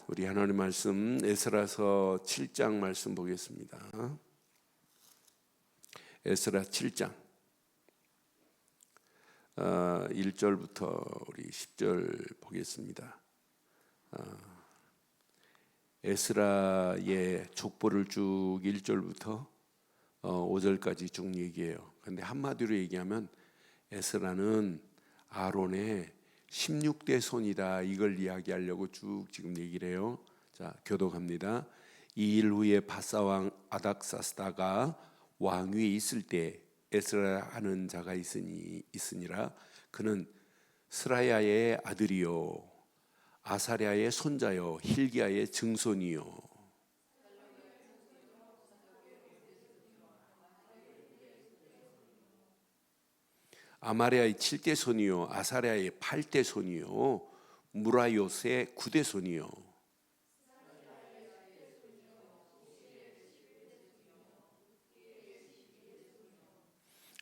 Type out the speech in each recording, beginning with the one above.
우리 하나님 말씀 에스라서 7장 말씀 보겠습니다. 에스라 7장 1절부터 우리 10절 보겠습니다. 에스라의 족보를 쭉 1절부터 5절까지 쭉 얘기해요. 근데 한마디로 얘기하면 에스라는 아론의 16대 손이다, 이걸 이야기하려고 쭉 지금 얘기를 해요. 자, 교독합니다. 이 일 후에 바사왕 아닥사스다가 왕위에 있을 때 에스라 하는 자가 있으니라. 그는 스라야의 아들이요 아사랴의 손자요 힐기야의 증손이요 아마랴의 7대 손이요 아사랴의 8대 손이요 무라요스의 9대 손이요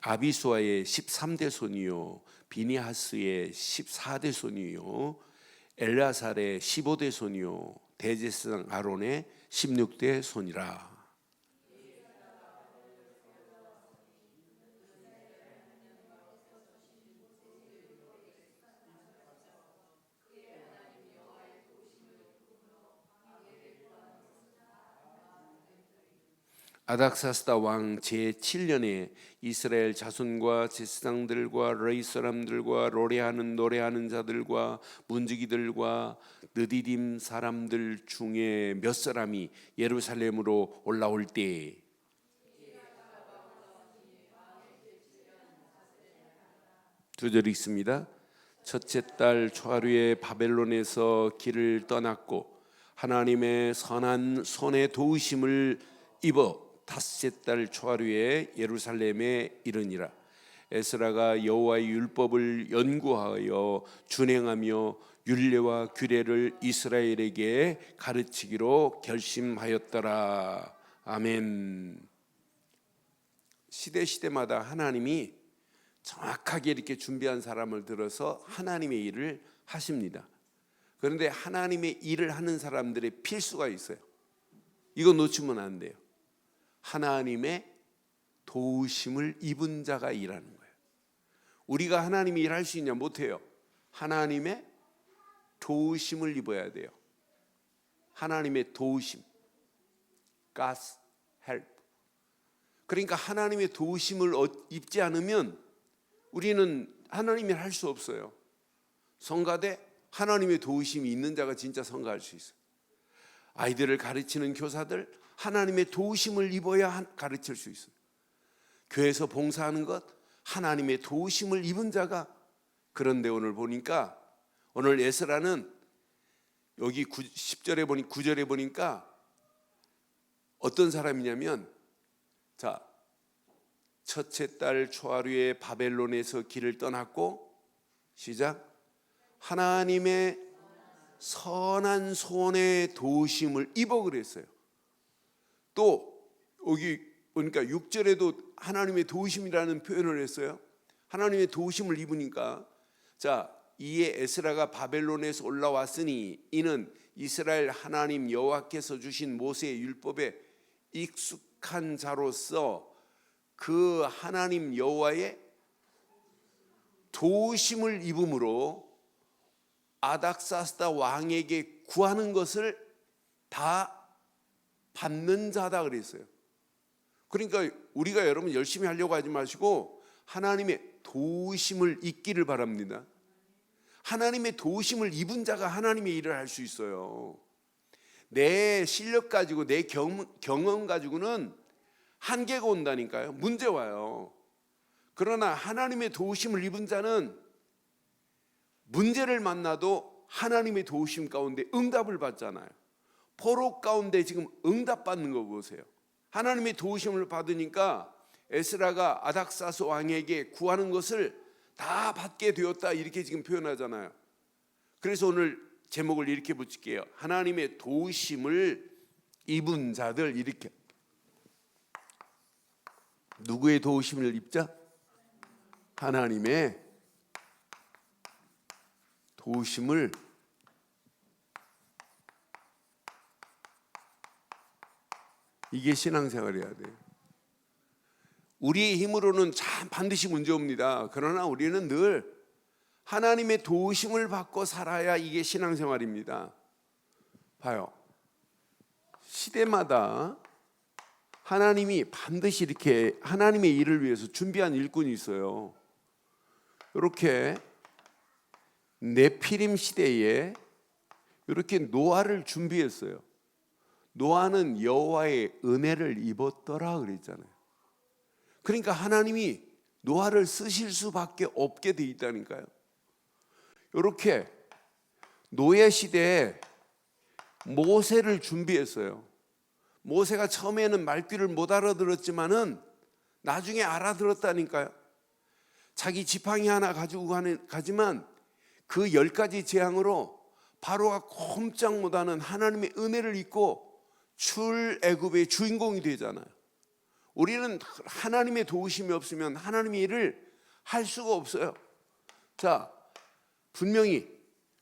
아비수아의 13대 손이요 비니하스의 14대 손이요 엘라살의 15대 손이요 대제사장 아론의 16대 손이라. 아닥사스다 왕 제7년에 이스라엘 자손과 제사장들과 레위 사람들과 노래하는 자들과 문지기들과 느디딤 사람들 중에 몇 사람이 예루살렘으로 올라올 때 두 절 있습니다. 첫째 달 초하루에 바벨론에서 길을 떠났고 하나님의 선한 손의 도우심을 입어 다섯째 달 초하루에 예루살렘에 이르니라. 에스라가 여호와의 율법을 연구하여 준행하며 율례와 규례를 이스라엘에게 가르치기로 결심하였더라. 아멘. 시대마다 하나님이 정확하게 이렇게 준비한 사람을 들어서 하나님의 일을 하십니다. 그런데 하나님의 일을 하는 사람들의 필수가 있어요. 이거 놓치면 안 돼요. 하나님의 도우심을 입은 자가 일하는 거예요. 우리가 하나님이 일할 수 있냐? 못해요. 하나님의 도우심을 입어야 돼요. 하나님의 도우심, God's help. 그러니까 하나님의 도우심을 입지 않으면 우리는 하나님이 할 수 없어요. 성가대 하나님의 도우심이 있는 자가 진짜 성가할 수 있어요. 아이들을 가르치는 교사들 하나님의 도우심을 입어야 가르칠 수 있어요. 교회에서 봉사하는 것 하나님의 도우심을 입은 자가. 그런데 오늘 보니까 오늘 에스라는 여기 10절에 보니 9절에 보니까 어떤 사람이냐면 자 첫째 달 초하루에 바벨론에서 길을 떠났고 시작 하나님의 선한 손의 도우심을 입어 그랬어요. 또 여기 보니까 6절에도 하나님의 도우심이라는 표현을 했어요. 하나님의 도우심을 입으니까 자 이에 에스라가 바벨론에서 올라왔으니 이는 이스라엘 하나님 여호와께서 주신 모세의 율법에 익숙한 자로서 그 하나님 여호와의 도우심을 입음으로 아닥사스다 왕에게 구하는 것을 다 받는 자다 그랬어요. 그러니까 우리가 여러분 열심히 하려고 하지 마시고 하나님의 도우심을 입기를 바랍니다. 하나님의 도우심을 입은 자가 하나님의 일을 할 수 있어요. 내 실력 가지고 내 경험 가지고는 한계가 온다니까요. 문제 와요. 그러나 하나님의 도우심을 입은 자는 문제를 만나도 하나님의 도우심 가운데 응답을 받잖아요. 포로 가운데 지금 응답받는 거 보세요. 하나님의 도우심을 받으니까 에스라가 아닥사스 왕에게 구하는 것을 다 받게 되었다, 이렇게 지금 표현하잖아요. 그래서 오늘 제목을 이렇게 붙일게요. 하나님의 도우심을 입은 자들. 이렇게 누구의 도우심을 입자? 하나님의 도우심을 이게 신앙생활이어야 돼요. 우리의 힘으로는 참 반드시 문제 옵니다. 그러나 우리는 늘 하나님의 도우심을 받고 살아야 이게 신앙생활입니다. 봐요. 시대마다 하나님이 반드시 이렇게 하나님의 일을 위해서 준비한 일꾼이 있어요. 이렇게 네피림 시대에 이렇게 노아를 준비했어요. 노아는 여호와의 은혜를 입었더라 그랬잖아요. 그러니까 하나님이 노아를 쓰실 수밖에 없게 돼 있다니까요. 이렇게 노예 시대에 모세를 준비했어요. 모세가 처음에는 말귀를 못 알아들었지만은 나중에 알아들었다니까요. 자기 지팡이 하나 가지고 가지만 그 10가지 재앙으로 바로가 꼼짝 못하는 하나님의 은혜를 입고 출애굽의 주인공이 되잖아요. 우리는 하나님의 도우심이 없으면 하나님의 일을 할 수가 없어요. 자, 분명히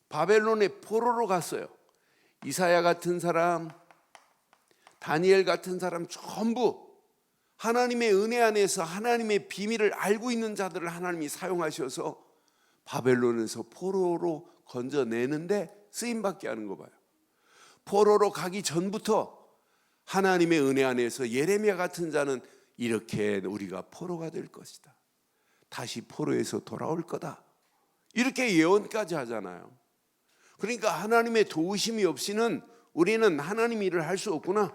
바벨론의 포로로 갔어요. 이사야 같은 사람, 다니엘 같은 사람 전부 하나님의 은혜 안에서 하나님의 비밀을 알고 있는 자들을 하나님이 사용하셔서 바벨론에서 포로로 건져내는데 쓰임받게 하는 거 봐요. 포로로 가기 전부터 하나님의 은혜 안에서 예레미야 같은 자는 이렇게 우리가 포로가 될 것이다, 다시 포로에서 돌아올 거다, 이렇게 예언까지 하잖아요. 그러니까 하나님의 도우심이 없이는 우리는 하나님 일을 할 수 없구나.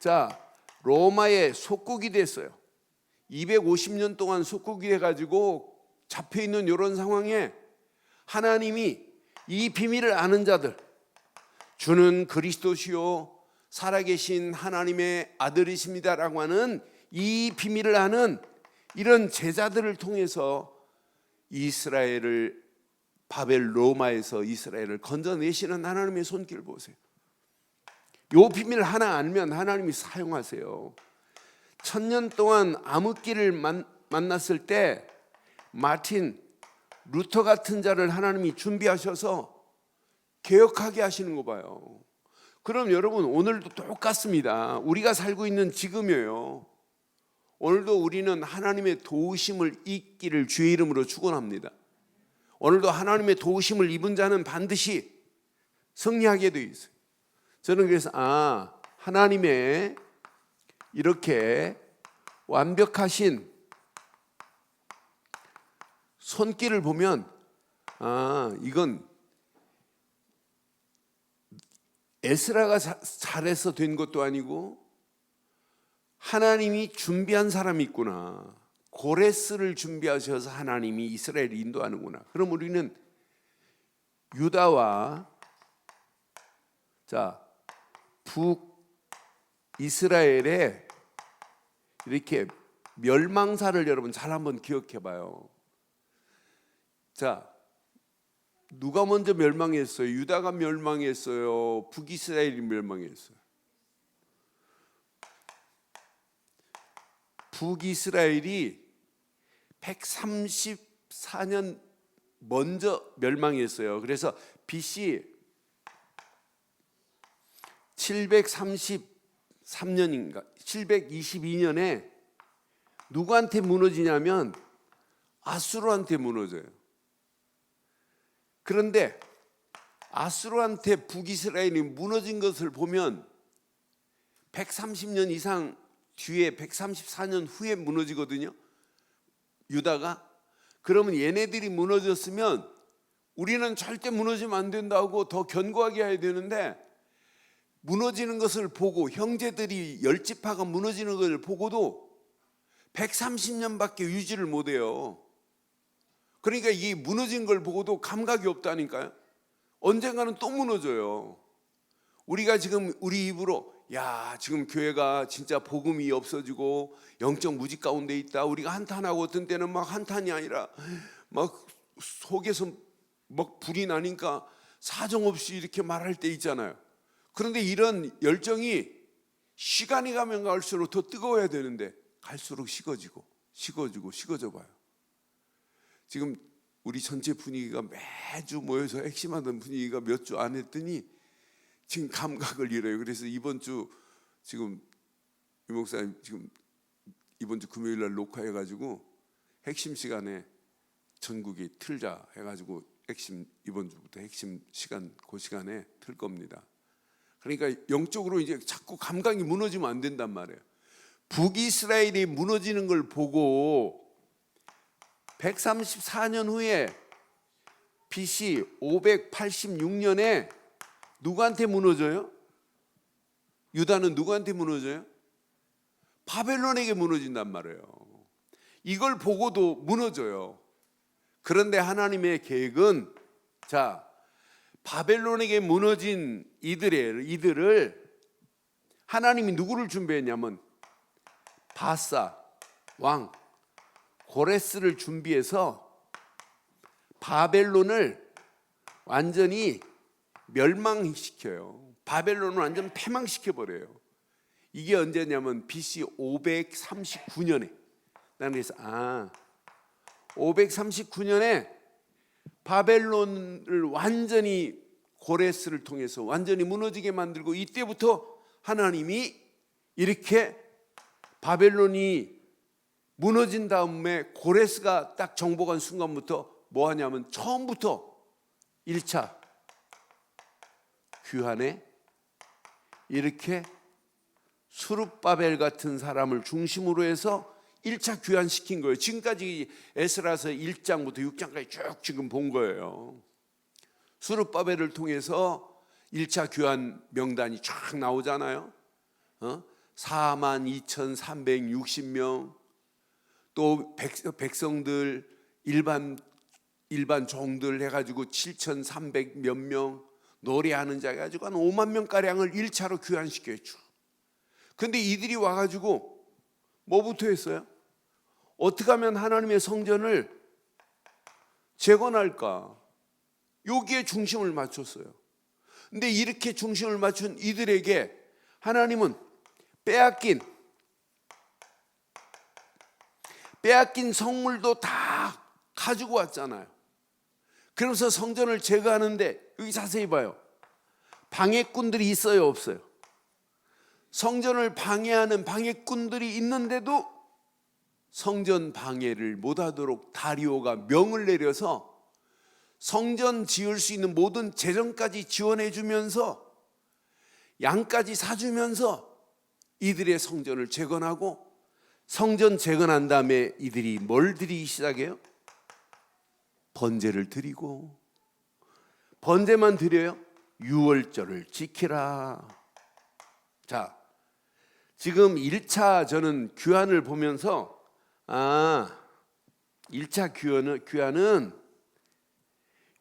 자, 로마의 속국이 됐어요. 250년 동안 속국이 돼가지고 잡혀있는 이런 상황에 하나님이 이 비밀을 아는 자들, 주는 그리스도시요 살아계신 하나님의 아들이십니다라고 하는 이 비밀을 아는 이런 제자들을 통해서 이스라엘을, 바벨 로마에서 이스라엘을 건져내시는 하나님의 손길 보세요. 이 비밀 하나 알면 하나님이 사용하세요. 1000년 동안 암흑기를 만났을 때 마틴 루터 같은 자를 하나님이 준비하셔서 개혁하게 하시는 거 봐요. 그럼 여러분, 오늘도 똑같습니다. 우리가 살고 있는 지금이에요. 오늘도 우리는 하나님의 도우심을 잊기를 주의 이름으로 축원합니다. 오늘도 하나님의 도우심을 입은 자는 반드시 승리하게 되어 있어요. 저는 그래서 하나님의 이렇게 완벽하신 손길을 보면 이건 에스라가 잘해서 된 것도 아니고 하나님이 준비한 사람이 있구나. 고레스를 준비하셔서 하나님이 이스라엘을 인도하는구나. 그럼 우리는 유다와 북이스라엘의 이렇게 멸망사를 여러분 잘 한번 기억해 봐요. 자, 누가 먼저 멸망했어요? 유다가 멸망했어요? 북이스라엘이 멸망했어요? 북이스라엘이 134년 먼저 멸망했어요. 그래서 BC 733년인가 722년에 누구한테 무너지냐면 아수르한테 무너져요. 그런데 아수르한테 북이스라엘이 무너진 것을 보면 130년 이상 뒤에 134년 후에 무너지거든요. 유다가. 그러면 얘네들이 무너졌으면 우리는 절대 무너지면 안 된다고 더 견고하게 해야 되는데, 무너지는 것을 보고 형제들이 10지파가 무너지는 것을 보고도 130년밖에 유지를 못해요. 그러니까 이 무너진 걸 보고도 감각이 없다니까요. 언젠가는 또 무너져요. 우리가 지금 우리 입으로 지금 교회가 진짜 복음이 없어지고 영적 무지 가운데 있다, 우리가 한탄하고, 어떤 때는 막 한탄이 아니라 막 속에서 막 불이 나니까 사정없이 이렇게 말할 때 있잖아요. 그런데 이런 열정이 시간이 가면 갈수록 더 뜨거워야 되는데 갈수록 식어지고 식어져 봐요. 지금 우리 전체 분위기가 매주 모여서 핵심하던 분위기가 몇 주 안 했더니 지금 감각을 잃어요. 그래서 이번 주 지금 이 목사님 지금 이번 주 금요일 날 녹화해가지고 핵심 시간에 전국이 틀자 해가지고 핵심 이번 주부터 핵심 시간 그 시간에 틀 겁니다. 그러니까 영적으로 이제 자꾸 감각이 무너지면 안 된단 말이에요. 북이스라엘이 무너지는 걸 보고 134년 후에 BC 586년에 누구한테 무너져요? 유다는 누구한테 무너져요? 바벨론에게 무너진단 말이에요. 이걸 보고도 무너져요. 그런데 하나님의 계획은 자, 바벨론에게 무너진 이들을 하나님이 누구를 준비했냐면 바사 왕 고레스를 준비해서 바벨론을 완전히 멸망시켜요. 바벨론을 완전 패망시켜버려요. 이게 언제냐면 BC 539년에 나는 그래서 539년에 바벨론을 완전히 고레스를 통해서 완전히 무너지게 만들고 이때부터 하나님이 이렇게 바벨론이 무너진 다음에 고레스가 딱 정복한 순간부터 뭐 하냐면 처음부터 1차 귀환에 이렇게 수룹바벨 같은 사람을 중심으로 해서 1차 귀환시킨 거예요. 지금까지 에스라서 1장부터 6장까지 쭉 지금 본 거예요. 수룹바벨을 통해서 1차 귀환 명단이 쫙 나오잖아요. 42,360명, 또 백성들 일반 종들 해가지고 7,300 몇 명, 노래하는 자 해가지고 한 5만 명 가량을 1차로 귀환시켜요. 근데 이들이 와가지고 뭐부터 했어요? 어떻게 하면 하나님의 성전을 재건할까? 여기에 중심을 맞췄어요. 근데 이렇게 중심을 맞춘 이들에게 하나님은 빼앗긴 성물도 다 가지고 왔잖아요. 그러면서 성전을 제거하는데 여기 자세히 봐요. 방해꾼들이 있어요, 없어요? 성전을 방해하는 방해꾼들이 있는데도 성전 방해를 못하도록 다리오가 명을 내려서 성전 지을 수 있는 모든 재정까지 지원해 주면서 양까지 사주면서 이들의 성전을 재건하고, 성전 재건한 다음에 이들이 뭘 드리기 시작해요? 번제를 드리고, 번제만 드려요? 유월절을 지키라. 자, 지금 1차 저는 귀환을 보면서 1차 귀환은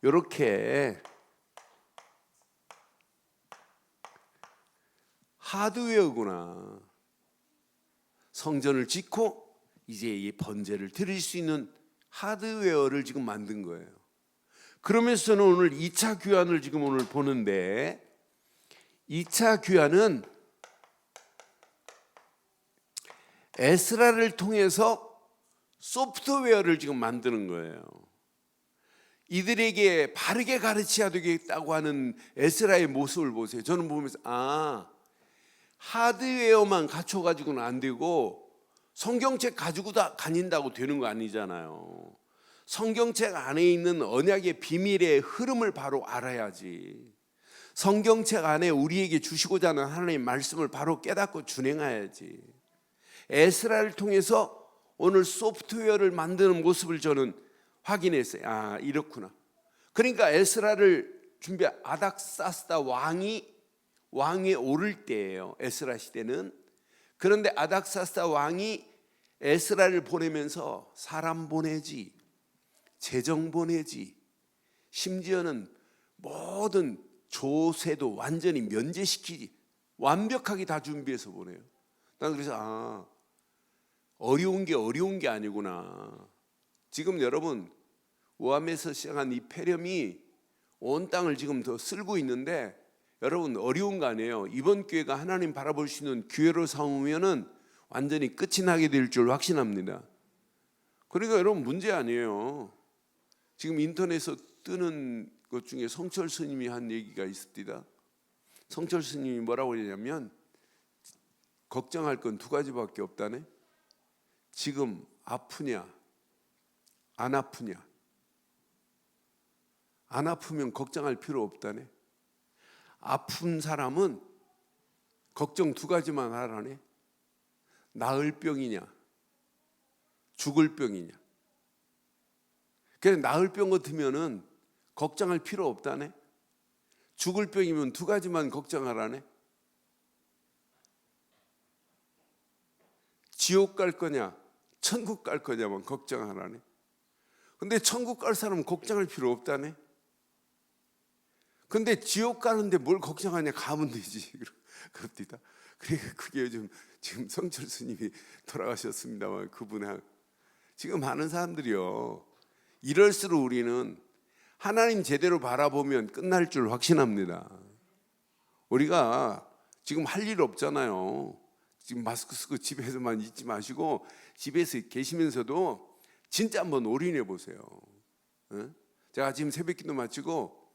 이렇게 하드웨어구나. 성전을 짓고 이제 이 번제를 드릴 수 있는 하드웨어를 지금 만든 거예요. 그러면서 저는 오늘 2차 귀환을 지금 오늘 보는데, 2차 귀환은 에스라를 통해서 소프트웨어를 지금 만드는 거예요. 이들에게 바르게 가르쳐야 되겠다고 하는 에스라의 모습을 보세요. 저는 보면서 하드웨어만 갖춰가지고는 안 되고 성경책 가지고 다 다닌다고 되는 거 아니잖아요. 성경책 안에 있는 언약의 비밀의 흐름을 바로 알아야지. 성경책 안에 우리에게 주시고자 하는 하나님의 말씀을 바로 깨닫고 준행해야지. 에스라를 통해서 오늘 소프트웨어를 만드는 모습을 저는 확인했어요. 이렇구나. 그러니까 에스라를 준비 아닥사스다 왕이 오를 때예요. 에스라 시대는. 그런데 아닥사스다 왕이 에스라를 보내면서 사람 보내지, 재정 보내지, 심지어는 모든 조세도 완전히 면제시키지, 완벽하게 다 준비해서 보내요. 난 그래서 어려운 게 아니구나. 지금 여러분 우암에서 시작한 이 폐렴이 온 땅을 지금 더 쓸고 있는데, 여러분 어려운 거 아니에요. 이번 기회가 하나님 바라볼 수 있는 기회로 삼으면은 완전히 끝이 나게 될 줄 확신합니다. 그러니까 여러분 문제 아니에요. 지금 인터넷에서 뜨는 것 중에 성철 스님이 한 얘기가 있습니다. 성철 스님이 뭐라고 하냐면, 걱정할 건 두 가지밖에 없다네. 지금 아프냐, 안 아프냐. 안 아프면 걱정할 필요 없다네. 아픈 사람은 걱정 두 가지만 하라네. 나을 병이냐, 죽을 병이냐. 그냥 나을 병 같으면은 걱정할 필요 없다네. 죽을 병이면 두 가지만 걱정하라네. 지옥 갈 거냐, 천국 갈 거냐만 걱정하라네. 근데 천국 갈 사람은 걱정할 필요 없다네. 근데 지옥 가는데 뭘 걱정하냐, 가면 되지. 그럽니다. 그게 요즘 지금 성철 스님이 돌아가셨습니다만 그분은 지금 많은 사람들이요, 이럴수록 우리는 하나님 제대로 바라보면 끝날 줄 확신합니다. 우리가 지금 할 일 없잖아요. 지금 마스크 쓰고 집에서만 있지 마시고 집에서 계시면서도 진짜 한번 올인해 보세요. 제가 지금 새벽기도 마치고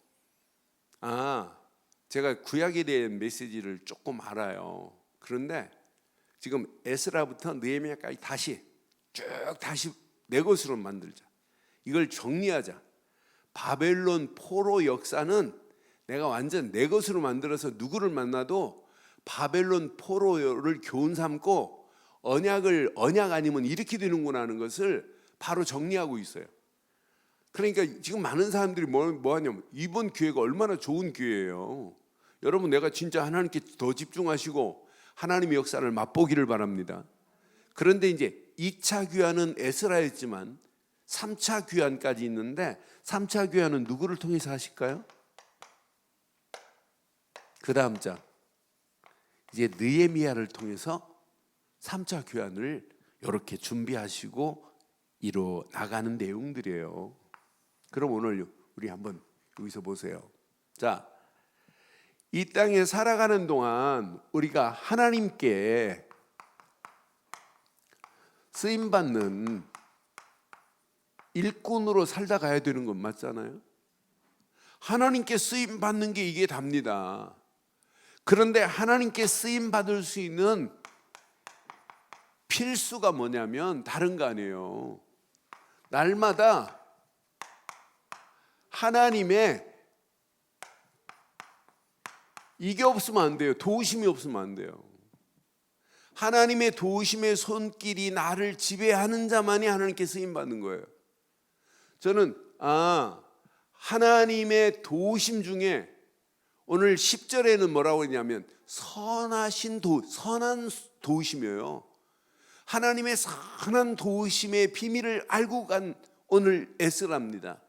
제가 구약에 대한 메시지를 조금 알아요. 그런데 지금 에스라부터 느헤미야까지 다시 내 것으로 만들자. 이걸 정리하자. 바벨론 포로 역사는 내가 완전 내 것으로 만들어서 누구를 만나도 바벨론 포로를 교훈 삼고 언약 아니면 이렇게 되는구나 하는 것을 바로 정리하고 있어요. 그러니까 지금 많은 사람들이 뭐 하냐면 이번 기회가 얼마나 좋은 기회예요. 여러분, 내가 진짜 하나님께 더 집중하시고 하나님의 역사를 맛보기를 바랍니다. 그런데 이제 2차 귀환은 에스라였지만 3차 귀환까지 있는데 3차 귀환은 누구를 통해서 하실까요? 그 다음 장 이제 느헤미야를 통해서 3차 귀환을 이렇게 준비하시고 이뤄 나가는 내용들이에요. 그럼 오늘 우리 한번 여기서 보세요. 자, 이 땅에 살아가는 동안 우리가 하나님께 쓰임받는 일꾼으로 살다 가야 되는 건 맞잖아요. 하나님께 쓰임받는 게 이게 답니다. 그런데 하나님께 쓰임받을 수 있는 필수가 뭐냐면 다른 거 아니에요. 날마다 하나님의 이게 없으면 안 돼요. 도우심이 없으면 안 돼요. 하나님의 도우심의 손길이 나를 지배하는 자만이 하나님께 쓰임받는 거예요. 저는 하나님의 도우심 중에 오늘 10절에는 뭐라고 했냐면 선한 도우심이에요. 하나님의 선한 도우심의 비밀을 알고 간 오늘 에스라입니다.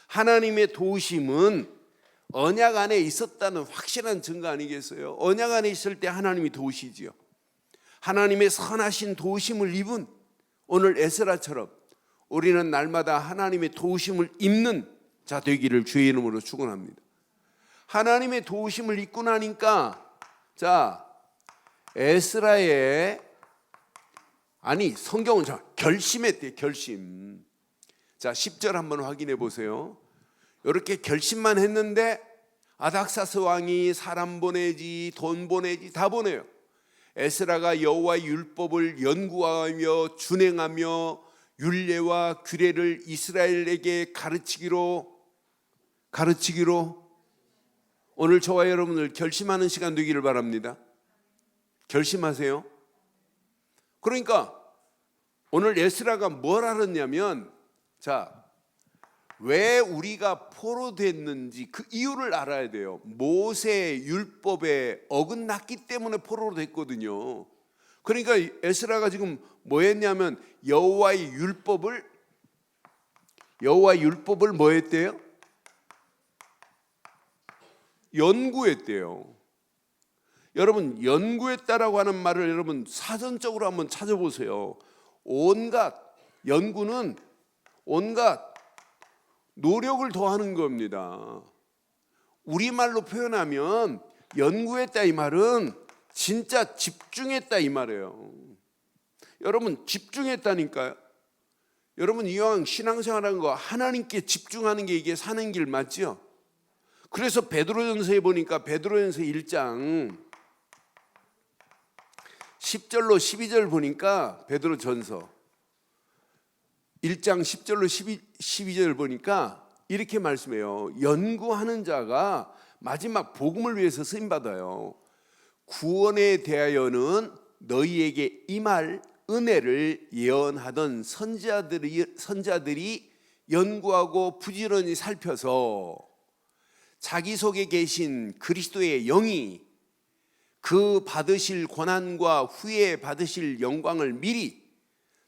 하나님의 도우심은 언약 안에 있었다는 확실한 증거 아니겠어요? 언약 안에 있을 때 하나님이 도우시지요. 하나님의 선하신 도우심을 입은 오늘 에스라처럼 우리는 날마다 하나님의 도우심을 입는 자 되기를 주의 이름으로 축원합니다. 하나님의 도우심을 입고 나니까 에스라의 성경은 결심했대요. 결심. 자, 10절 한번 확인해 보세요. 이렇게 결심만 했는데 아닥사스 왕이 사람 보내지 돈 보내지 다 보내요. 에스라가 여호와의 율법을 연구하며 준행하며 율례와 규례를 이스라엘에게 가르치기로 오늘 저와 여러분을 결심하는 시간 되기를 바랍니다. 결심하세요. 그러니까 오늘 에스라가 뭘 알았냐면 왜 우리가 포로됐는지 그 이유를 알아야 돼요. 모세 율법에 어긋났기 때문에 포로로 됐거든요. 그러니까 에스라가 지금 뭐 했냐면 여호와의 율법을 뭐 했대요? 연구했대요. 여러분, 연구했다라고 하는 말을 여러분 사전적으로 한번 찾아보세요. 연구는 온갖 노력을 더하는 겁니다. 우리말로 표현하면 연구했다 이 말은 진짜 집중했다 이 말이에요. 여러분, 집중했다니까요. 여러분, 이왕 신앙생활하는 거 하나님께 집중하는 게 이게 사는 길 맞죠? 그래서 베드로전서에 보니까 베드로전서 1장 10절로 12절 보니까 베드로 전서 1장 10절로 12절 보니까 이렇게 말씀해요. 연구하는 자가 마지막 복음을 위해서 쓰임 받아요. 구원에 대하여는 너희에게 임할 은혜를 예언하던 선자들이 연구하고 부지런히 살펴서 자기 속에 계신 그리스도의 영이 그 받으실 고난과 후에 받으실 영광을 미리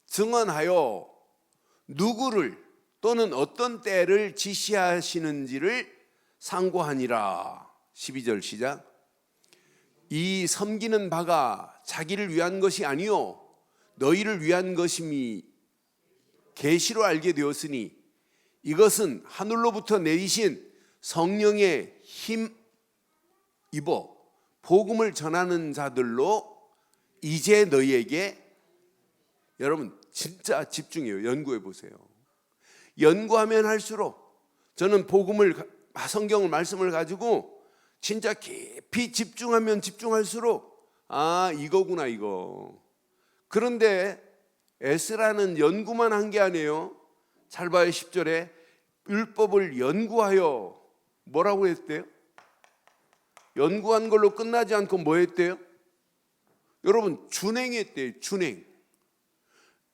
증언하여 누구를 또는 어떤 때를 지시하시는지를 상고하니라. 12절 시작. 이 섬기는 바가 자기를 위한 것이 아니요 너희를 위한 것임이 계시로 알게 되었으니 이것은 하늘로부터 내리신 성령의 힘 입어 복음을 전하는 자들로 이제 너희에게, 여러분 진짜 집중해요. 연구해 보세요. 연구하면 할수록 저는 성경을 말씀을 가지고 진짜 깊이 집중하면 집중할수록 이거구나 이거. 그런데 에스라는 연구만 한 게 아니에요. 잘 봐요. 10절에 율법을 연구하여 뭐라고 했대요? 연구한 걸로 끝나지 않고 뭐 했대요? 여러분 준행했대요. 준행.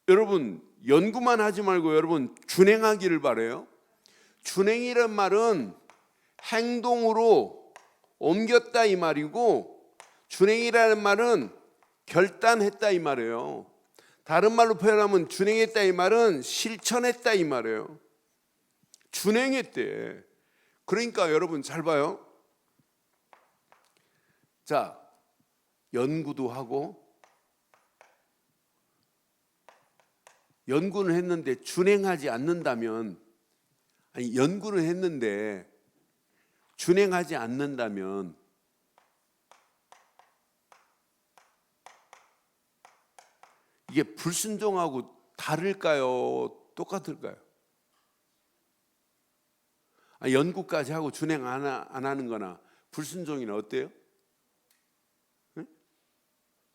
여러분 연구만 하지 말고 여러분 준행하기를 바라요. 준행이란 말은 행동으로 옮겼다 이 말이고, 준행이라는 말은 결단했다 이 말이에요. 다른 말로 표현하면 준행했다 이 말은 실천했다 이 말이에요. 준행했대. 그러니까 여러분 잘 봐요. 자, 연구도 하고 연구는 했는데 준행하지 않는다면, 아니 연구는 했는데 준행하지 않는다면 이게 불순종하고 다를까요? 똑같을까요? 연구까지 하고 준행 안 하는 거나 불순종이나 어때요? 네?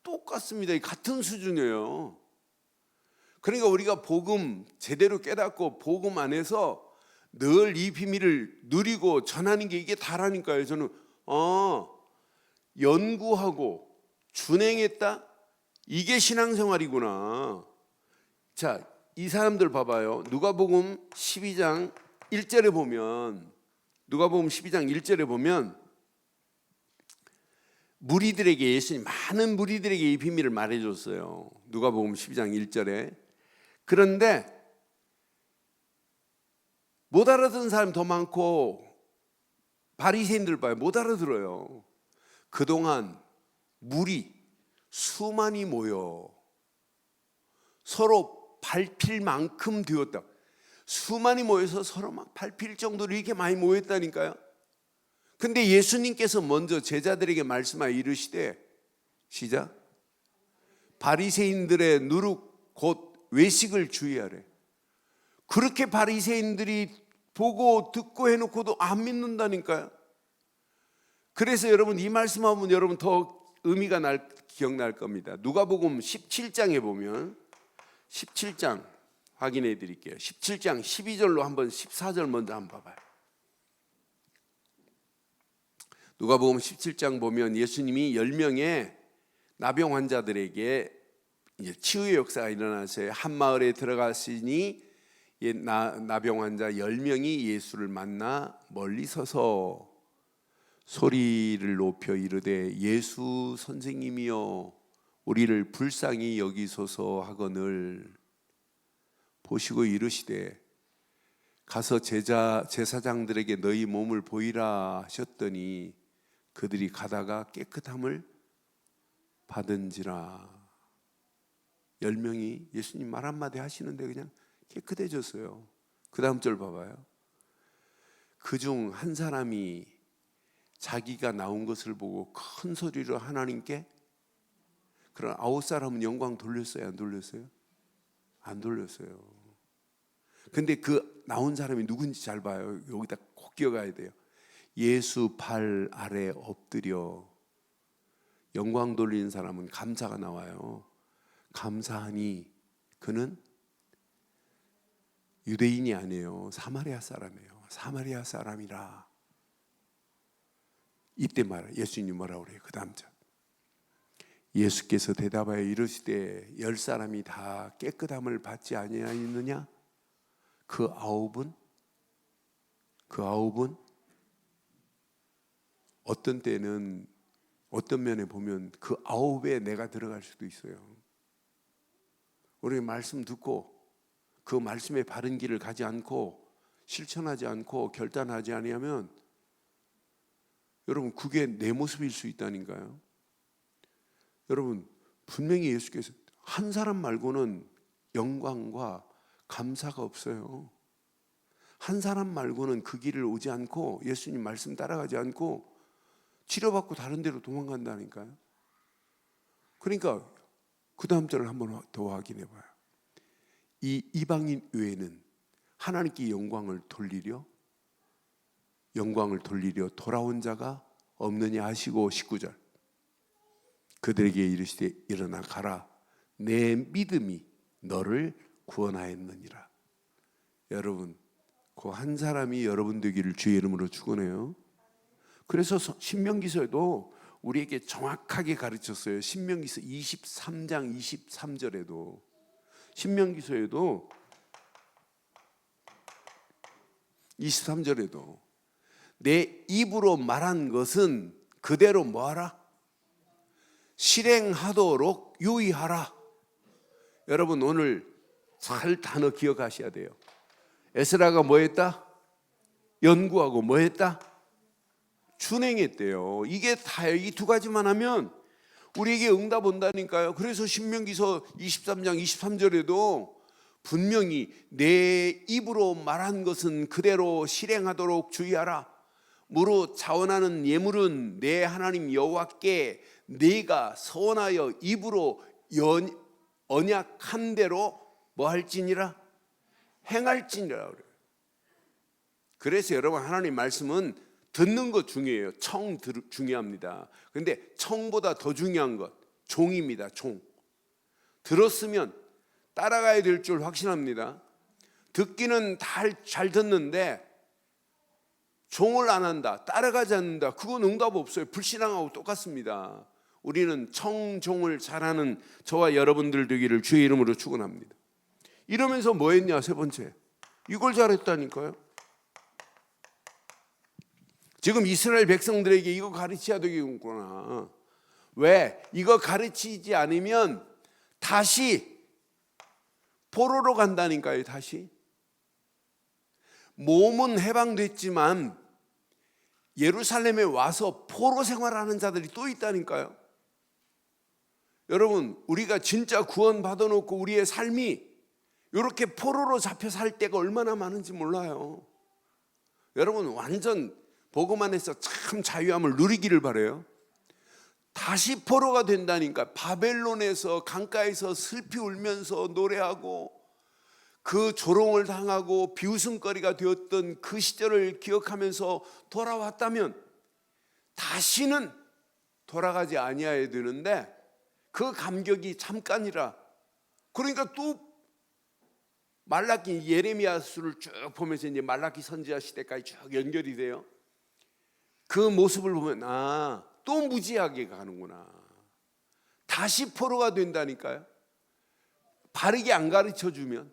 똑같습니다. 같은 수준이에요. 그러니까 우리가 복음 제대로 깨닫고 복음 안에서 늘 이 비밀을 누리고 전하는 게 이게 다라니까요. 저는 연구하고 준행했다? 이게 신앙생활이구나. 자, 이 사람들 봐봐요. 누가복음 12장 1절에 보면, 누가복음 12장 1절에 보면 무리들에게, 예수님 많은 무리들에게 이 비밀을 말해줬어요. 누가복음 12장 1절에. 그런데 못 알아듣는 사람이 더 많고, 바리새인들 봐요. 못 알아들어요. 그동안 무리 수많이 모여 서로 밟힐 만큼 되었다. 수많이 모여서 서로 막 밟힐 정도로 이렇게 많이 모였다니까요. 근데 예수님께서 먼저 제자들에게 말씀하여 이르시되, 시작, 바리새인들의 누룩 곧 외식을 주의하래. 그렇게 바리새인들이 보고 듣고 해놓고도 안 믿는다니까요. 그래서 여러분 이 말씀하면 여러분 더 의미가 기억날 겁니다. 누가복음 17장에 보면, 17장 확인해 드릴게요. 17장 12절로 한번 14절 먼저 한번 봐봐요. 누가복음 17장 보면 예수님이 10명의 나병 환자들에게 이제 치유의 역사가 일어나서 한 마을에 들어가시니 나병 환자 10명이 예수를 만나 멀리 서서 소리를 높여 이르되 예수 선생님이여 우리를 불쌍히 여기소서 하거늘 보시고 이르시되 가서 제사장들에게 너희 몸을 보이라 하셨더니 그들이 가다가 깨끗함을 받은지라. 10명이 예수님 말 한마디 하시는데 그냥 깨끗해졌어요. 그 다음 절 봐봐요. 그중 한 사람이 자기가 나온 것을 보고 큰 소리로 하나님께, 그런 9사람은 영광 돌렸어요? 안 돌렸어요? 안 돌렸어요. 근데 그 나온 사람이 누군지 잘 봐요. 여기다 꼭 기억해야 돼요. 예수 발 아래 엎드려 영광 돌리는 사람은 감사가 나와요. 감사하니 그는 유대인이 아니에요. 사마리아 사람이에요. 사마리아 사람이라. 이때 예수님 뭐라고 그래요? 그 다음 절. 예수께서 대답하여 이르시되 10사람이 다 깨끗함을 받지 아니하였느냐? 그 아홉은 어떤 때는 어떤 면에 보면 그 아홉에 내가 들어갈 수도 있어요. 우리 말씀 듣고 그 말씀의 바른 길을 가지 않고 실천하지 않고 결단하지 아니하면 여러분 그게 내 모습일 수 있다니까요. 여러분 분명히 예수께서 한 사람 말고는 영광과 감사가 없어요. 한 사람 말고는 그 길을 오지 않고 예수님 말씀 따라가지 않고 치료받고 다른 데로 도망간다니까요. 그러니까 그 다음 절을 한번 더 확인해 봐요. 이 이방인 외에는 하나님께 영광을 돌리려 돌아온 자가 없느냐 하시고 19절 그들에게 이르시되 일어나 가라 내 믿음이 너를 구원하였느니라. 여러분 그 한 사람이 여러분 되기를 주의 이름으로 축원해요. 그래서 신명기서에도 우리에게 정확하게 가르쳤어요. 신명기서 23장 23절에도 신명기서에도 23절에도 내 입으로 말한 것은 그대로 뭐하라? 실행하도록 유의하라. 여러분 오늘 잘 단어 기억하셔야 돼요. 에스라가 뭐 했다? 연구하고 뭐 했다? 준행했대요. 이게 다예요. 이 두 가지만 하면 우리에게 응답 온다니까요. 그래서 신명기서 23장 23절에도 분명히 내 입으로 말한 것은 그대로 실행하도록 주의하라. 무릇 자원하는 예물은 내 하나님 여호와께 네가 서원하여 입으로 언약한 대로 뭐 할지니라? 행할지니라 그래요. 그래서 여러분 하나님 말씀은 듣는 것 중요해요. 중요합니다. 그런데 청보다 더 중요한 것 종입니다. 종. 들었으면 따라가야 될 줄 확신합니다. 듣기는 잘 듣는데 종을 안 한다, 따라가지 않는다, 그건 응답 없어요. 불신앙하고 똑같습니다. 우리는 청종을 잘하는 저와 여러분들 되기를 주의 이름으로 축원합니다. 이러면서 뭐 했냐? 세 번째, 이걸 잘했다니까요. 지금 이스라엘 백성들에게 이거 가르쳐야 되겠구나. 왜? 이거 가르치지 않으면 다시 포로로 간다니까요. 다시 몸은 해방됐지만 예루살렘에 와서 포로 생활하는 자들이 또 있다니까요. 여러분 우리가 진짜 구원 받아놓고 우리의 삶이 이렇게 포로로 잡혀 살 때가 얼마나 많은지 몰라요. 여러분 완전 복음 안에서 참 자유함을 누리기를 바라요. 다시 포로가 된다니까. 바벨론에서 강가에서 슬피 울면서 노래하고 그 조롱을 당하고 비웃음거리가 되었던 그 시절을 기억하면서 돌아왔다면 다시는 돌아가지 아니해야 되는데 그 감격이 잠깐이라. 그러니까 또 말라기 예레미야서를 쭉 보면서 이제 말라기 선지자 시대까지 쭉 연결이 돼요. 그 모습을 보면 또 무지하게 가는구나. 다시 포로가 된다니까요. 바르게 안 가르쳐주면.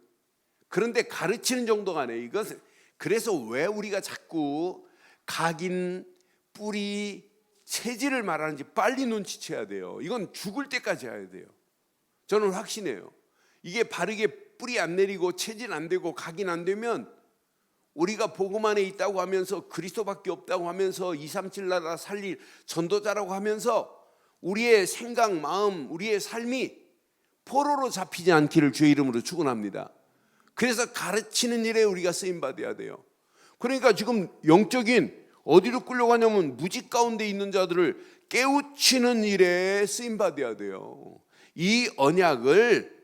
그런데 가르치는 정도가 아니에요. 이것은 그래서 왜 우리가 자꾸 각인, 뿌리, 체질을 말하는지 빨리 눈치채야 돼요. 이건 죽을 때까지 해야 돼요. 저는 확신해요. 이게 바르게 뿌리 안 내리고 체질 안 되고 각인 안 되면 우리가 복음 안에 있다고 하면서 그리스도밖에 없다고 하면서 237 나라 살릴 전도자라고 하면서 우리의 생각, 마음, 우리의 삶이 포로로 잡히지 않기를 주의 이름으로 축원합니다. 그래서 가르치는 일에 우리가 쓰임받아야 돼요. 그러니까 지금 영적인 어디로 끌려가냐면 무지 가운데 있는 자들을 깨우치는 일에 쓰임받아야 돼요. 이 언약을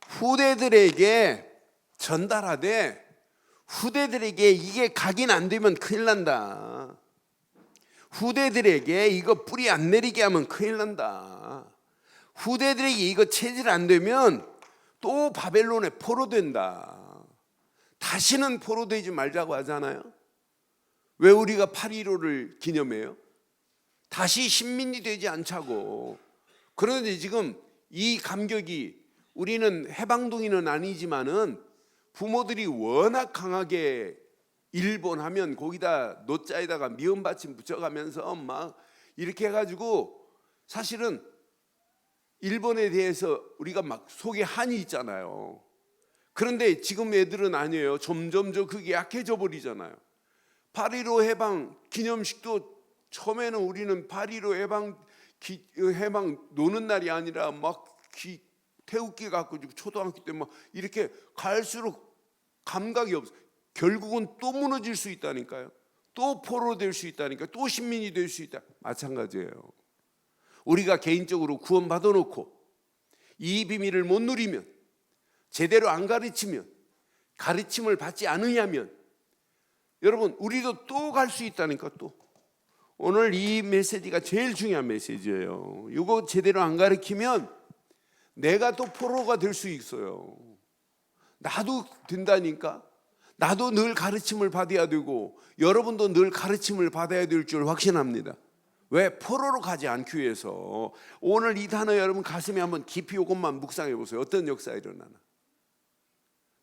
후대들에게 전달하되 후대들에게 이게 각인 안 되면 큰일 난다. 후대들에게 이거 뿌리 안 내리게 하면 큰일 난다. 후대들에게 이거 체질 안 되면 또 바벨론에 포로된다. 다시는 포로되지 말자고 하잖아요. 왜 우리가 8.15를 기념해요? 다시 식민이 되지 않자고. 그런데 지금 이 감격이, 우리는 해방동의는 아니지만은 부모들이 워낙 강하게 일본 하면 거기다 노자에다가 미음 받침 붙여가면서 막 이렇게 해가지고, 사실은 일본에 대해서 우리가 막 속에 한이 있잖아요. 그런데 지금 애들은 아니에요. 점점 그게 약해져 버리잖아요. 8.15 해방 기념식도 처음에는 우리는 8.15 해방 노는 날이 아니라 막 태극기 갖고 초등학교 때 막 이렇게 갈수록 감각이 없어. 결국은 또 무너질 수 있다니까요. 또 포로 될 수 있다니까. 또 식민이 될 수 있다. 마찬가지예요. 우리가 개인적으로 구원 받아놓고 이 비밀을 못 누리면, 제대로 안 가르치면, 가르침을 받지 않으냐면, 여러분 우리도 또 갈 수 있다니까. 또 오늘 이 메시지가 제일 중요한 메시지예요. 이거 제대로 안 가르치면 내가 또 포로가 될 수 있어요. 나도 된다니까. 나도 늘 가르침을 받아야 되고 여러분도 늘 가르침을 받아야 될 줄 확신합니다. 왜? 포로로 가지 않기 위해서. 오늘 이 단어 여러분 가슴에 한번 깊이 이것만 묵상해 보세요. 어떤 역사가 일어나나.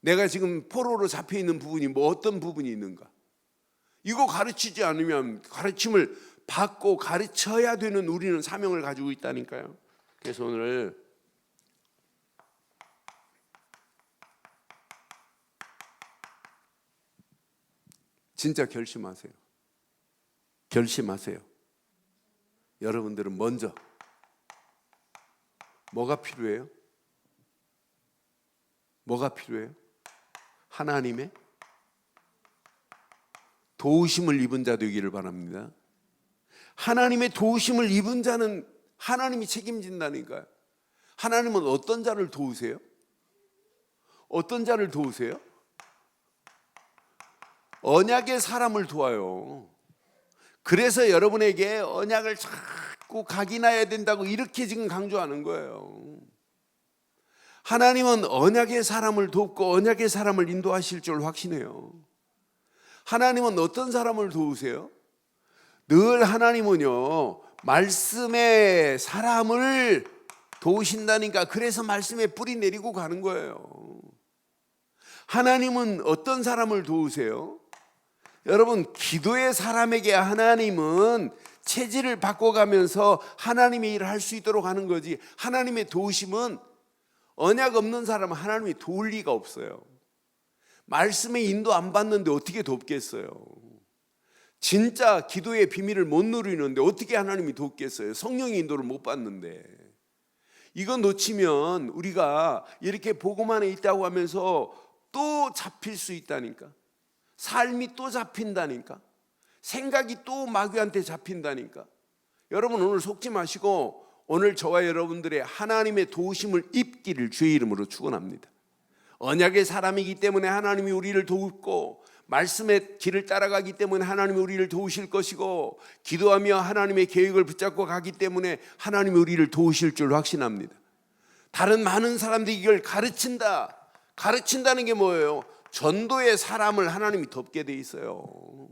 내가 지금 포로로 잡혀 있는 부분이 뭐 어떤 부분이 있는가. 이거 가르치지 않으면, 가르침을 받고 가르쳐야 되는 우리는 사명을 가지고 있다니까요. 그래서 오늘 진짜 결심하세요. 결심하세요. 여러분들은 먼저 뭐가 필요해요? 뭐가 필요해요? 하나님의 도우심을 입은 자 되기를 바랍니다. 하나님의 도우심을 입은 자는 하나님이 책임진다니까요. 하나님은 어떤 자를 도우세요? 어떤 자를 도우세요? 언약의 사람을 도와요. 그래서 여러분에게 언약을 자꾸 각인해야 된다고 이렇게 지금 강조하는 거예요. 하나님은 언약의 사람을 돕고 언약의 사람을 인도하실 줄 확신해요. 하나님은 어떤 사람을 도우세요? 늘 하나님은요, 말씀의 사람을 도우신다니까. 그래서 말씀에 뿌리 내리고 가는 거예요. 하나님은 어떤 사람을 도우세요? 여러분, 기도의 사람에게 하나님은 체질을 바꿔가면서 하나님의 일을 할 수 있도록 하는 거지, 하나님의 도우심은 언약 없는 사람은 하나님이 도울 리가 없어요. 말씀의 인도 안 받는데 어떻게 돕겠어요? 진짜 기도의 비밀을 못 누리는데 어떻게 하나님이 돕겠어요? 성령의 인도를 못 받는데. 이거 놓치면 우리가 이렇게 복음 안에 있다고 하면서 또 잡힐 수 있다니까. 삶이 또 잡힌다니까. 생각이 또 마귀한테 잡힌다니까. 여러분 오늘 속지 마시고 오늘 저와 여러분들의 하나님의 도우심을 입기를 주의 이름으로 축원합니다. 언약의 사람이기 때문에 하나님이 우리를 도우고, 말씀의 길을 따라가기 때문에 하나님이 우리를 도우실 것이고, 기도하며 하나님의 계획을 붙잡고 가기 때문에 하나님이 우리를 도우실 줄 확신합니다. 다른 많은 사람들이 이걸 가르친다. 가르친다는 게 뭐예요? 전도의 사람을 하나님이 돕게 돼 있어요.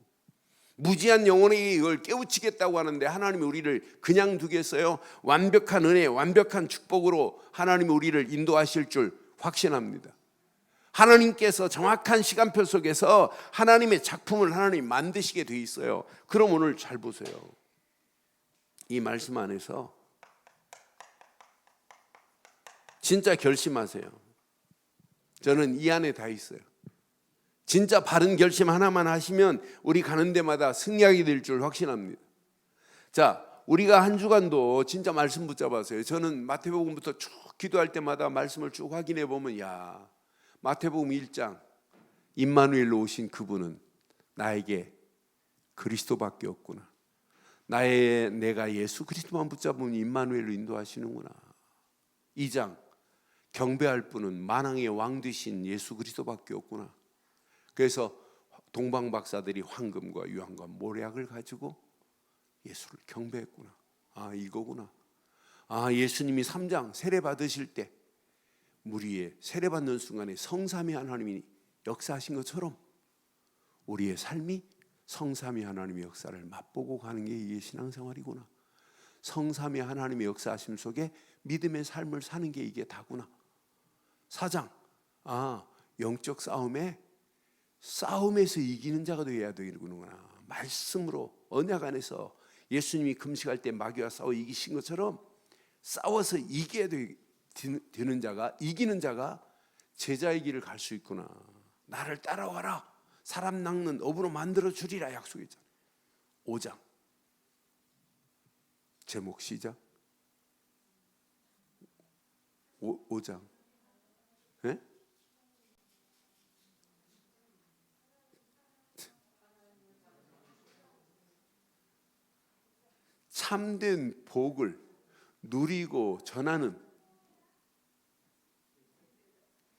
무지한 영혼에게 이걸 깨우치겠다고 하는데 하나님이 우리를 그냥 두겠어요? 완벽한 은혜, 완벽한 축복으로 하나님이 우리를 인도하실 줄 확신합니다. 하나님께서 정확한 시간표 속에서 하나님의 작품을 하나님이 만드시게 돼 있어요. 그럼 오늘 잘 보세요. 이 말씀 안에서 진짜 결심하세요. 저는 이 안에 다 있어요. 진짜 바른 결심 하나만 하시면 우리 가는 데마다 승리하게 될 줄 확신합니다. 자, 우리가 한 주간도 진짜 말씀 붙잡았어요. 저는 마태복음부터 쭉 기도할 때마다 말씀을 쭉 확인해 보면, 야, 마태복음 1장 임마누엘로 오신 그분은 나에게 그리스도밖에 없구나. 내가 예수 그리스도만 붙잡으면 임마누엘로 인도하시는구나. 2장 경배할 분은 만왕의 왕 되신 예수 그리스도밖에 없구나. 그래서 동방 박사들이 황금과 유황과 모략을 가지고 예수를 경배했구나. 아, 이거구나. 아, 예수님이 3장 세례 받으실 때 물 위에 세례 받는 순간에 성삼위 하나님이 역사하신 것처럼 우리의 삶이 성삼위 하나님의 역사를 맛보고 가는 게 이게 신앙생활이구나. 성삼위 하나님의 역사하심 속에 믿음의 삶을 사는 게 이게 다구나. 4장, 아, 영적 싸움에서 이기는 자가 되어야 되는구나. 말씀으로 언약 안에서 예수님이 금식할 때 마귀와 싸워 이기신 것처럼 싸워서 이겨야 되는 자가, 이기는 자가 제자의 길을 갈 수 있구나. 나를 따라와라. 사람 낚는 어부로 만들어 주리라 약속했잖아요. 5장 제목 시작. 5장 네? 참된 복을 누리고 전하는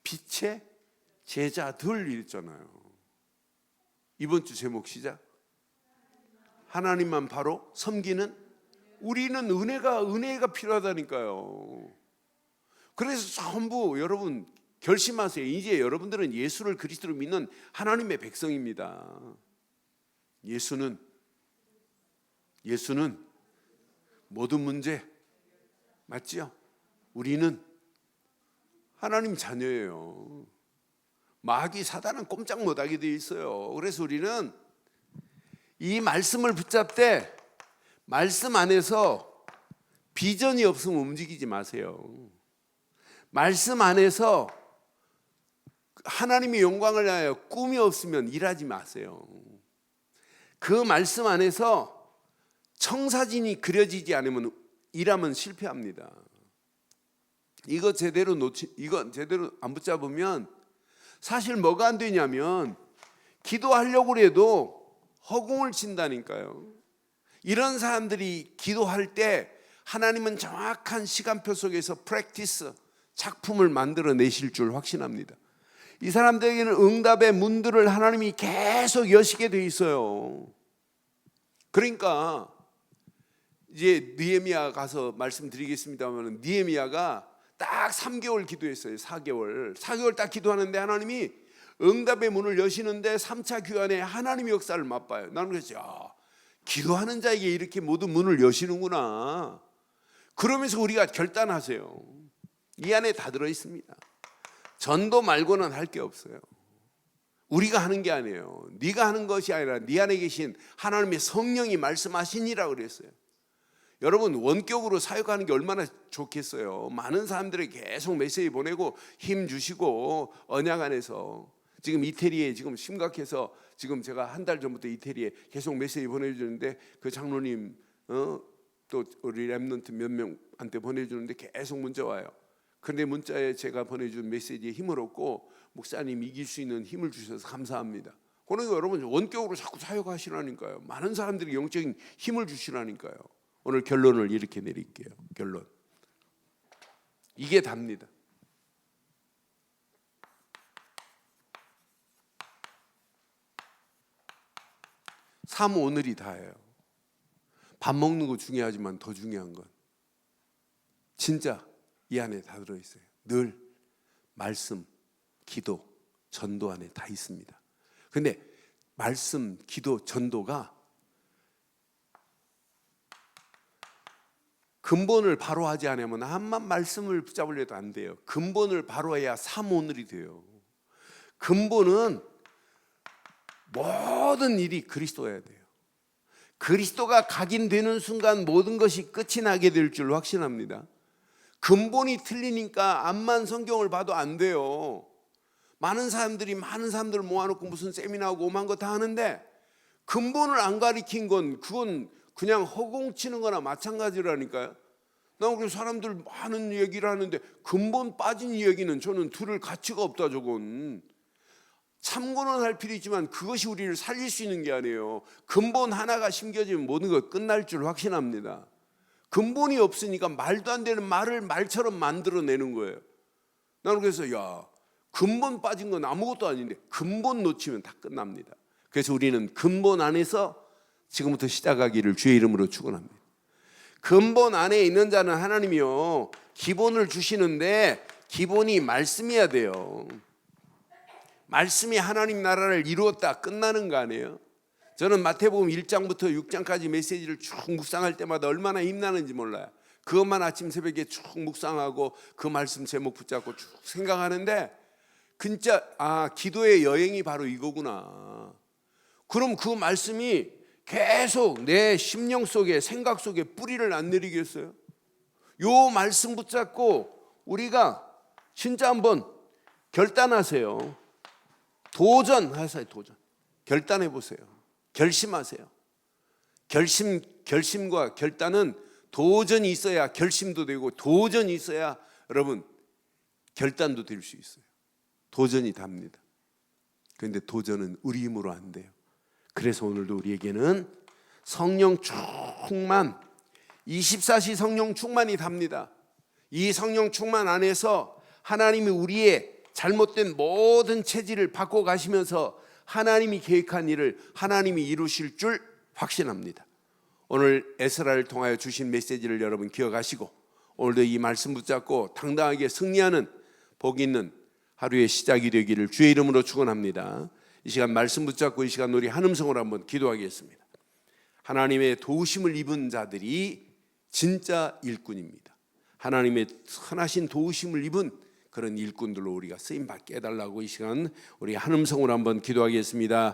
빛의 제자들 있잖아요. 이번 주 제목 시작. 하나님만 바로 섬기는 우리는 은혜가 필요하다니까요. 그래서 전부 여러분 결심하세요. 이제 여러분들은 예수를 그리스도로 믿는 하나님의 백성입니다. 예수는 모든 문제 맞지요? 우리는 하나님 자녀예요. 마귀 사단은 꼼짝 못하게 돼 있어요. 그래서 우리는 이 말씀을 붙잡되 말씀 안에서 비전이 없으면 움직이지 마세요. 말씀 안에서 하나님의 영광을 위하여 꿈이 없으면 일하지 마세요. 그 말씀 안에서 청사진이 그려지지 않으면 일하면 실패합니다. 이거 제대로 안 붙잡으면 사실 뭐가 안 되냐면 기도하려고 해도 허공을 친다니까요. 이런 사람들이 기도할 때 하나님은 정확한 시간표 속에서 프랙티스 작품을 만들어 내실 줄 확신합니다. 이 사람들에게는 응답의 문들을 하나님이 계속 여시게 돼 있어요. 그러니까 이제 느헤미야 가서 말씀드리겠습니다만 느헤미야가 딱 3개월 기도했어요. 4개월 딱 기도하는데 하나님이 응답의 문을 여시는데 3차 귀환에 하나님의 역사를 맛봐요. 나는 그랬죠. 기도하는 자에게 이렇게 모든 문을 여시는구나. 그러면서 우리가 결단하세요. 이 안에 다 들어있습니다. 전도 말고는 할 게 없어요. 우리가 하는 게 아니에요. 네가 하는 것이 아니라 네 안에 계신 하나님의 성령이 말씀하시니라고 그랬어요. 여러분 원격으로 사역하는 게 얼마나 좋겠어요. 많은 사람들에게 계속 메시지 보내고 힘 주시고 언약 안에서 지금 이태리에 지금 심각해서 지금 제가 한 달 전부터 이태리에 계속 메시지 보내주는데 그 장로님 또 우리 랩런트 몇 명한테 보내주는데 계속 문자 와요. 그런데 문자에 제가 보내준 메시지에 힘을 얻고 목사님 이길 수 있는 힘을 주셔서 감사합니다. 그러니까 여러분 원격으로 자꾸 사역하시라니까요. 많은 사람들이 영적인 힘을 주시라니까요. 오늘 결론을 이렇게 내릴게요. 결론. 이게 답니다. 삶 오늘이 다예요. 밥 먹는 거 중요하지만 더 중요한 건 진짜 이 안에 다 들어있어요. 늘 말씀, 기도, 전도 안에 다 있습니다. 근데 말씀, 기도, 전도가 근본을 바로 하지 않으면 한만 말씀을 붙잡으려 해도 안 돼요. 근본을 바로 해야 삶 오늘이 돼요. 근본은 모든 일이 그리스도여야 돼요. 그리스도가 각인되는 순간 모든 것이 끝이 나게 될 줄 확신합니다. 근본이 틀리니까 암만 성경을 봐도 안 돼요. 많은 사람들 모아놓고 무슨 세미나하고 오만 거 다 하는데 근본을 안 가리킨 건 그건 그냥 허공치는 거나 마찬가지라니까요. 난 그래서 사람들 많은 얘기를 하는데 근본 빠진 이야기는 저는 들을 가치가 없다. 저건 참고는 할 필요 있지만 그것이 우리를 살릴 수 있는 게 아니에요. 근본 하나가 심겨지면 모든 것 끝날 줄 확신합니다. 근본이 없으니까 말도 안 되는 말을 말처럼 만들어내는 거예요. 나는 그래서 근본 빠진 건 아무것도 아닌데 근본 놓치면 다 끝납니다. 그래서 우리는 근본 안에서 지금부터 시작하기를 주의 이름으로 축원합니다. 근본 안에 있는 자는 하나님이요 기본을 주시는데 기본이 말씀이어야 돼요. 말씀이 하나님 나라를 이루었다 끝나는 거 아니에요? 저는 마태복음 1장부터 6장까지 메시지를 쭉 묵상할 때마다 얼마나 힘나는지 몰라요. 그것만 아침 새벽에 쭉 묵상하고 그 말씀 제목 붙잡고 쭉 생각하는데 진짜 기도의 여행이 바로 이거구나. 그럼 그 말씀이 계속 내 심령 속에 생각 속에 뿌리를 안 내리겠어요? 요 말씀 붙잡고 우리가 진짜 한번 결단하세요. 도전하세요. 도전. 결단해 보세요. 결심하세요. 결심과 결단은 도전이 있어야 결심도 되고 도전이 있어야 여러분 결단도 될 수 있어요. 도전이 답니다. 그런데 도전은 우리 힘으로 안 돼요. 그래서 오늘도 우리에게는 성령 충만 24시 성령 충만이 답니다. 이 성령 충만 안에서 하나님이 우리의 잘못된 모든 체질을 바꿔가시면서 하나님이 계획한 일을 하나님이 이루실 줄 확신합니다. 오늘 에스라를 통하여 주신 메시지를 여러분 기억하시고 오늘도 이 말씀 붙잡고 당당하게 승리하는 복 있는 하루의 시작이 되기를 주의 이름으로 축원합니다. 이 시간 말씀 붙잡고 이 시간 우리 한음성으로 한번 기도하겠습니다. 하나님의 도우심을 입은 자들이 진짜 일꾼입니다. 하나님의 선하신 도우심을 입은 그런 일꾼들로 우리가 쓰임 받게 해달라고 이 시간 우리 한음성으로 한번 기도하겠습니다.